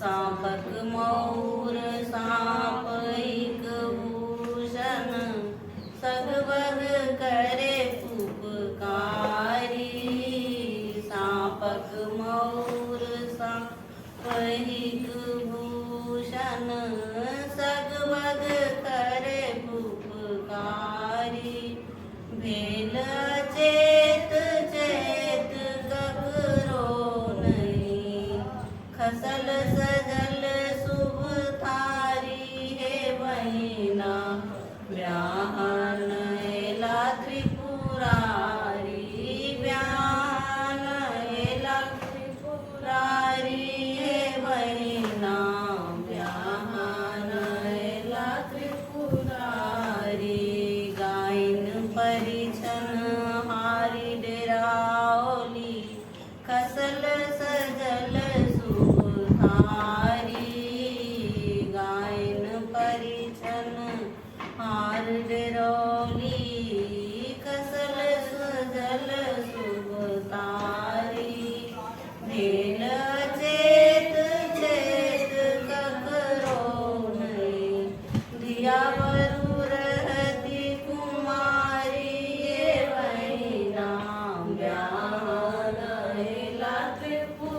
सापक मौर सापैक भूषण सगवग करे उपकारी। सापक मौर सापैक भूषण सगवग करे उपकारी। भेल चेत चेत ककरो नहीं खसल सजल शुभ थारी। हे बहिना ब्याहन एला त्रिपुरारी। ब्याहन एला त्रिपुरारी। हे बहिना ब्याहन एला त्रिपुरारी। गायन परिछन हारी डेरावली खसल सजल सुधारी। गायन परिछन हार डेरावली खसल सजल सुधारी। भेल चेत चेत ककरो नहीं दिया बरु रहती कुमारी। ये बहिना ब्याहन एला त्रिपुरारी।